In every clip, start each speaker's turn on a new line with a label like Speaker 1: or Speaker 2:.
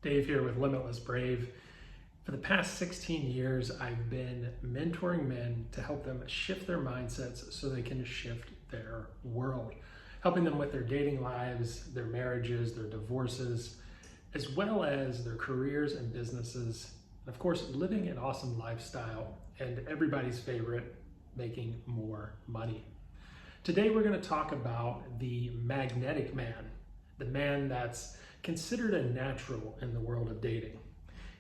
Speaker 1: Dave here with Limitless Brave. For the past 16 years, I've been mentoring men to help them shift their mindsets so they can shift their world, helping them with their dating lives, their marriages, their divorces, as well as their careers and businesses, and of course, living an awesome lifestyle, and everybody's favorite, making more money. Today, we're going to talk about the magnetic man, the man that's considered a natural in the world of dating.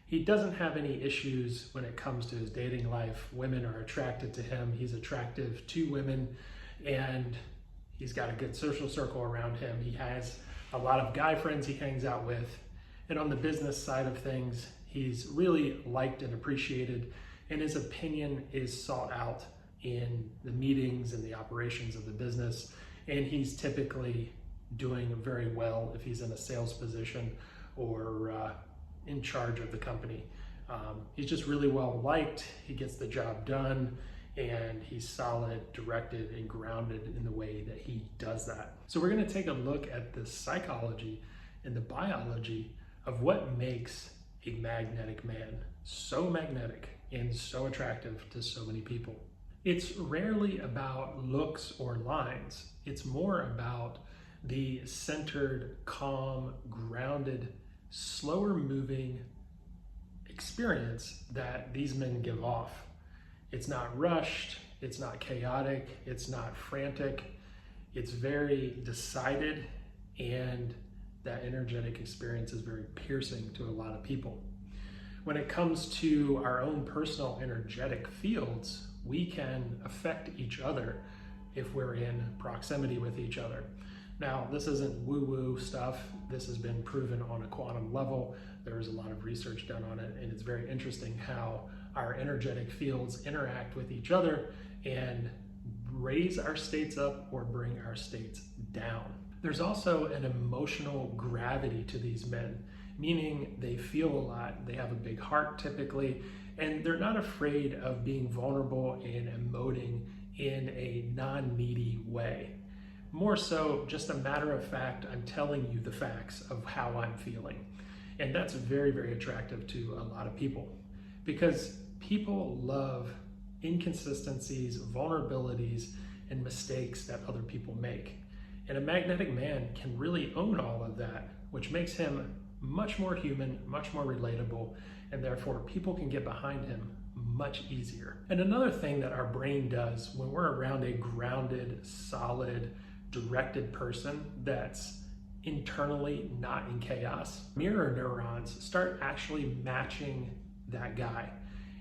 Speaker 1: He doesn't have any issues when it comes to his dating life. Women are attracted to him. He's attractive to women, and he's got a good social circle around him. He has a lot of guy friends he hangs out with. And on the business side of things, he's really liked and appreciated, and his opinion is sought out in the meetings and the operations of the business. And he's typically doing very well if he's in a sales position or in charge of the company. He's just really well liked. He gets the job done, and he's solid, directed, and grounded in the way that he does that. So we're going to take a look at the psychology and the biology of what makes a magnetic man so magnetic and so attractive to so many people. It's rarely about looks or lines. It's more about the centered, calm, grounded, slower moving experience that these men give off. It's not rushed, it's not chaotic, it's not frantic, it's very decided, and that energetic experience is very piercing to a lot of people. When it comes to our own personal energetic fields, we can affect each other if we're in proximity with each other. Now, this isn't woo-woo stuff. This has been proven on a quantum level. There is a lot of research done on it, and it's very interesting how our energetic fields interact with each other and raise our states up or bring our states down. There's also an emotional gravity to these men, meaning they feel a lot, they have a big heart typically, and they're not afraid of being vulnerable and emoting in a non-needy way. More so, just a matter of fact, I'm telling you the facts of how I'm feeling. And that's very, very attractive to a lot of people, because people love inconsistencies, vulnerabilities, and mistakes that other people make. And a magnetic man can really own all of that, which makes him much more human, much more relatable, and therefore people can get behind him much easier. And another thing that our brain does when we're around a grounded, solid, directed person that's internally not in chaos, mirror neurons start actually matching that guy,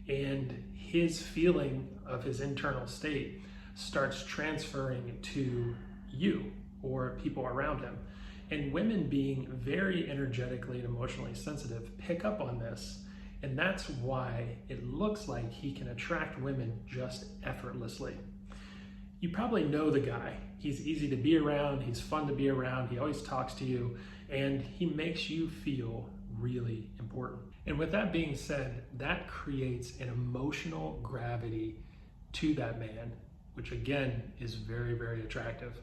Speaker 1: and his feeling of his internal state starts transferring to you or people around him. And women, being very energetically and emotionally sensitive, pick up on this, and that's why it looks like he can attract women just effortlessly. You probably know the guy. He's easy to be around, he's fun to be around, he always talks to you, and he makes you feel really important. And with that being said, that creates an emotional gravity to that man, which again is very, very attractive.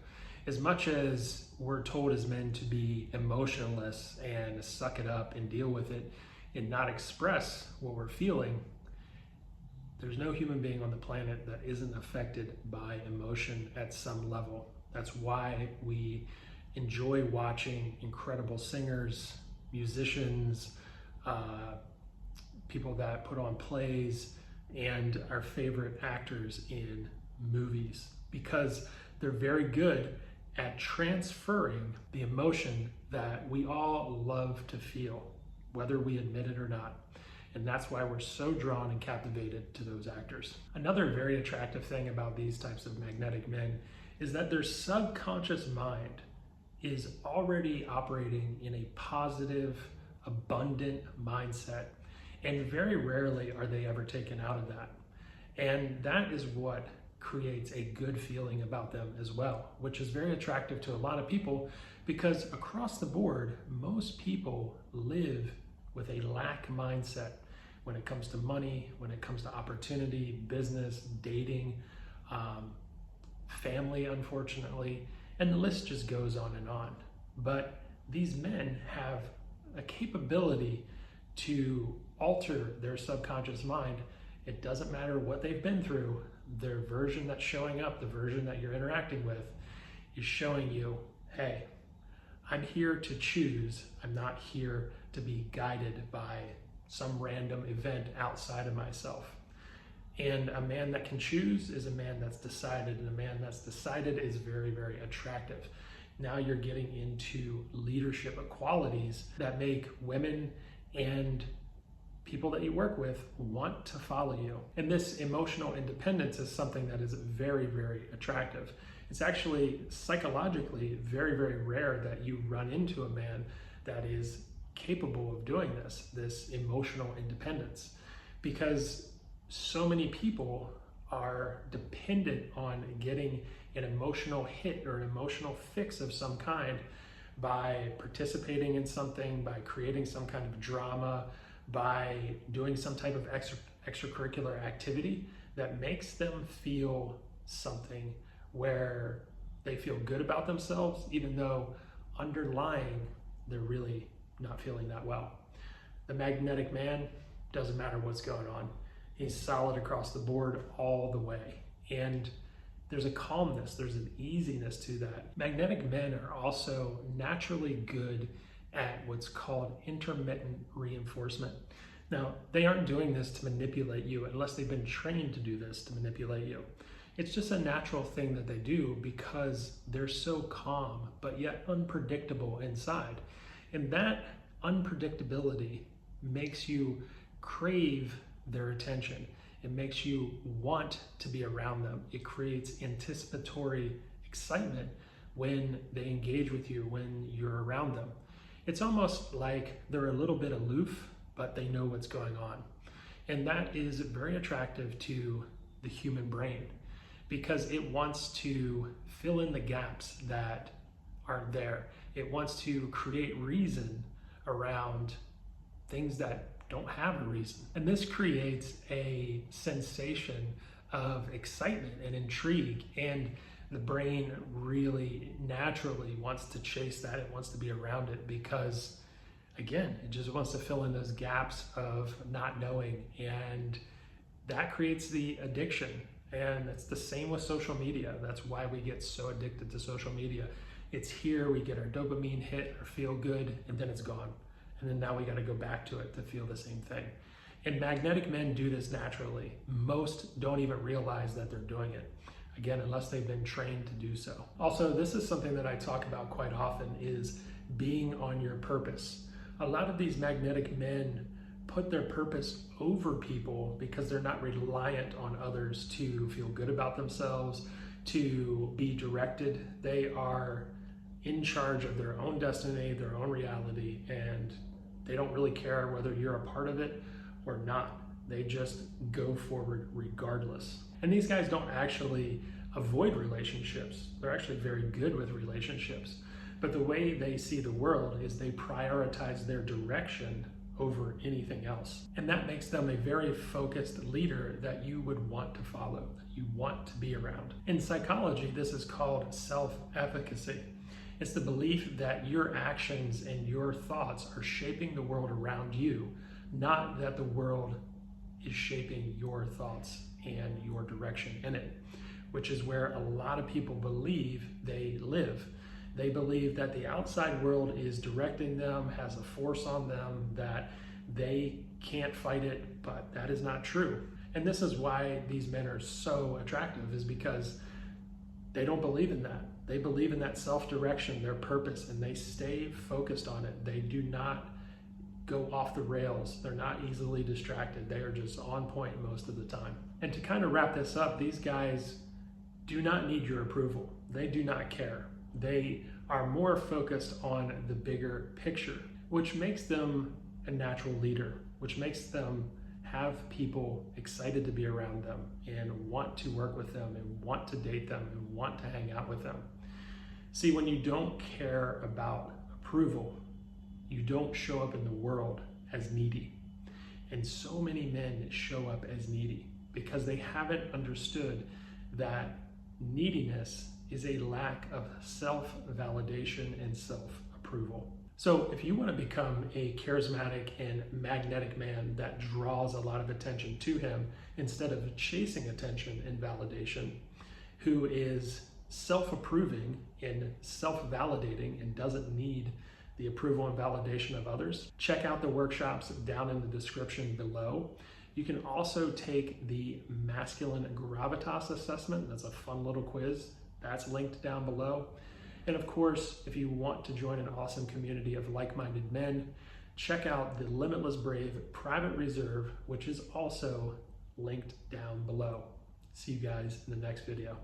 Speaker 1: As much as we're told as men to be emotionless and suck it up and deal with it and not express what we're feeling, there's no human being on the planet that isn't affected by emotion at some level. That's why we enjoy watching incredible singers, musicians, people that put on plays, and our favorite actors in movies, because they're very good at transferring the emotion that we all love to feel, whether we admit it or not. And that's why we're so drawn and captivated to those actors. Another very attractive thing about these types of magnetic men is that their subconscious mind is already operating in a positive, abundant mindset. And very rarely are they ever taken out of that. And that is what creates a good feeling about them as well, which is very attractive to a lot of people, because across the board, most people live with a lack mindset when it comes to money, when it comes to opportunity, business, dating, family, unfortunately, and the list just goes on and on. But these men have a capability to alter their subconscious mind. It doesn't matter what they've been through, their version that's showing up, the version that you're interacting with, is showing you, hey, I'm here to choose. I'm not here to be guided by some random event outside of myself. And a man that can choose is a man that's decided, and a man that's decided is very, very attractive. Now you're getting into leadership qualities that make women and people that you work with want to follow you. And this emotional independence is something that is very, very attractive. It's actually psychologically very, very rare that you run into a man that is capable of doing this emotional independence, because so many people are dependent on getting an emotional hit or an emotional fix of some kind by participating in something, by creating some kind of drama, by doing some type of extracurricular activity that makes them feel something where they feel good about themselves, even though underlying they're really not feeling that well. The magnetic man, doesn't matter what's going on. He's solid across the board all the way. And there's a calmness, there's an easiness to that. Magnetic men are also naturally good at what's called intermittent reinforcement. Now, they aren't doing this to manipulate you unless they've been trained to do this to manipulate you. It's just a natural thing that they do because they're so calm, but yet unpredictable inside. And that unpredictability makes you crave their attention. It makes you want to be around them. It creates anticipatory excitement when they engage with you, when you're around them. It's almost like they're a little bit aloof, but they know what's going on. And that is very attractive to the human brain because it wants to fill in the gaps that aren't there. It wants to create reason around things that don't have a reason. And this creates a sensation of excitement and intrigue, and the brain really naturally wants to chase that. It wants to be around it because, again, it just wants to fill in those gaps of not knowing, and that creates the addiction. And it's the same with social media. That's why we get so addicted to social media. It's here, we get our dopamine hit, our feel good, and then it's gone. And then now we got to go back to it to feel the same thing. And magnetic men do this naturally. Most don't even realize that they're doing it. Again, unless they've been trained to do so. Also, this is something that I talk about quite often, is being on your purpose. A lot of these magnetic men put their purpose over people because they're not reliant on others to feel good about themselves, to be directed. They are in charge of their own destiny, their own reality, and they don't really care whether you're a part of it or not. They just go forward regardless. And these guys don't actually avoid relationships. They're actually very good with relationships. But the way they see the world is they prioritize their direction over anything else. And that makes them a very focused leader that you would want to follow, that you want to be around. In psychology, this is called self-efficacy. It's the belief that your actions and your thoughts are shaping the world around you, not that the world is shaping your thoughts and your direction in it, which is where a lot of people believe they live. They believe that the outside world is directing them, has a force on them, that they can't fight it, but that is not true. And this is why these men are so attractive, is because they don't believe in that. They believe in that self-direction, their purpose, and they stay focused on it. They do not go off the rails. They're not easily distracted. They are just on point most of the time. And to kind of wrap this up, these guys do not need your approval. They do not care. They are more focused on the bigger picture, which makes them a natural leader, which makes them have people excited to be around them and want to work with them and want to date them and want to hang out with them. See, when you don't care about approval, you don't show up in the world as needy. And so many men show up as needy because they haven't understood that neediness is a lack of self-validation and self-approval. So if you want to become a charismatic and magnetic man that draws a lot of attention to him instead of chasing attention and validation, who is self-approving and self-validating and doesn't need the approval and validation of others, check out the workshops down in the description below. You can also take the masculine gravitas assessment. That's a fun little quiz. That's linked down below. And of course, if you want to join an awesome community of like-minded men, check out the Limitless Brave Private Reserve, which is also linked down below. See you guys in the next video.